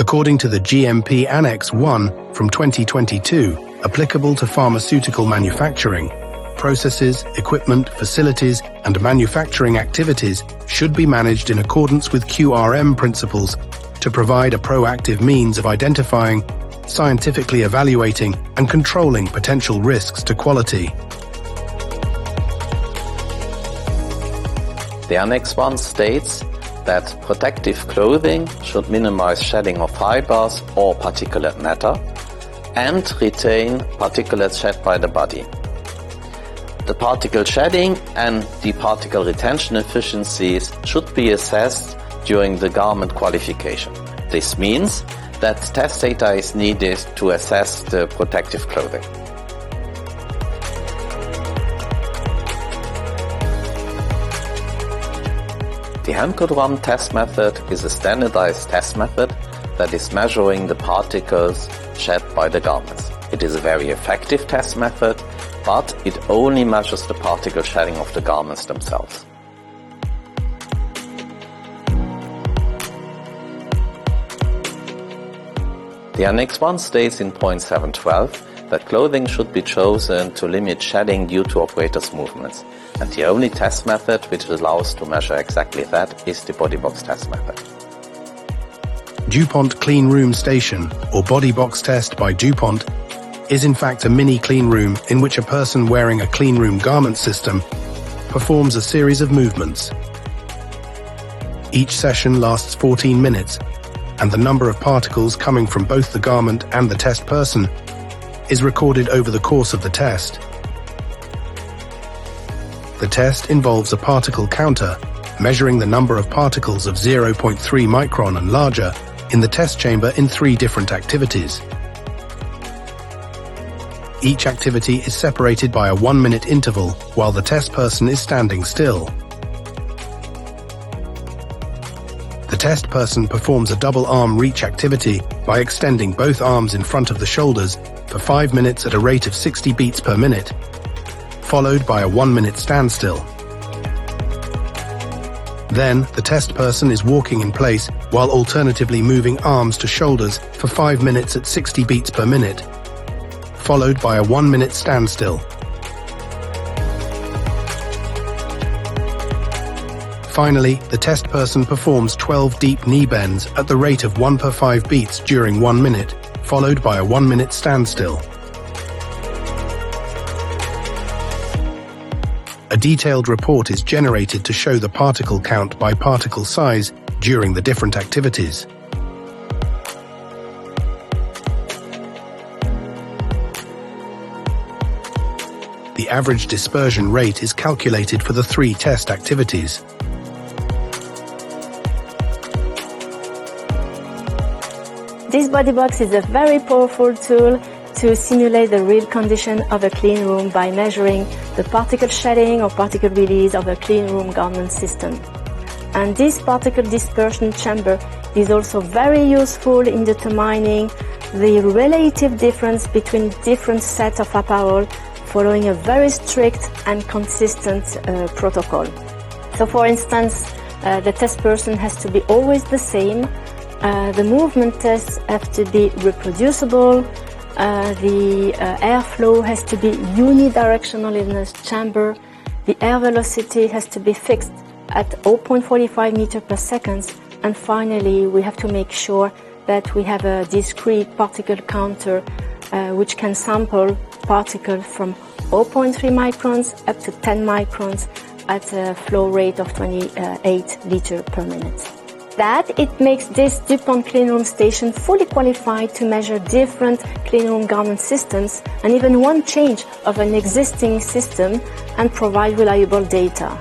according to the GMP Annex 1 from 2022, applicable to pharmaceutical manufacturing. Processes, equipment, facilities, and manufacturing activities should be managed in accordance with QRM principles to provide a proactive means of identifying, scientifically evaluating, and controlling potential risks to quality. The Annex 1 states that protective clothing should minimize shedding of fibers or particulate matter and retain particulates shed by the body. The particle shedding and the particle retention efficiencies should be assessed during the garment qualification. This means that test data is needed to assess the protective clothing. The hand-code 1 test method is a standardized test method that is measuring the particles shed by the garments. It is a very effective test method, but it only measures the particle shedding of the garments themselves. The Annex 1 states in point 712 that clothing should be chosen to limit shedding due to operators' movements, and the only test method which allows to measure exactly that is the body box test method. DuPont Clean Room Station, or Body Box Test by DuPont, is in fact a mini clean room in which a person wearing a clean room garment system performs a series of movements. Each session lasts 14 minutes, and the number of particles coming from both the garment and the test person is recorded over the course of the test. The test involves a particle counter, measuring the number of particles of 0.3 micron and larger in the test chamber in 3 different activities. Each activity is separated by a 1-minute interval while the test person is standing still. The test person performs a double arm reach activity by extending both arms in front of the shoulders for 5 minutes at a rate of 60 beats per minute, followed by a 1-minute standstill. Then, the test person is walking in place while alternatively moving arms to shoulders for 5 minutes at 60 beats per minute, followed by a 1-minute standstill. Finally, the test person performs 12 deep knee bends at the rate of 1 per 5 beats during 1 minute, followed by a 1-minute standstill. A detailed report is generated to show the particle count by particle size during the different activities. The average dispersion rate is calculated for the 3 test activities. This body box is a very powerful tool to simulate the real condition of a clean room by measuring the particle shedding or particle release of a clean room garment system. And this particle dispersion chamber is also very useful in determining the relative difference between different sets of apparel following a very strict and consistent protocol. So for instance, the test person has to be always the same. The movement tests have to be reproducible. The airflow has to be unidirectional in the chamber. The air velocity has to be fixed at 0.45 meters per second. And finally, we have to make sure that we have a discrete particle counter which can sample particles from 0.3 microns up to 10 microns at a flow rate of 28 liters per minute. That it makes this DuPont Clean Room Station fully qualified to measure different clean room garment systems and even one change of an existing system and provide reliable data.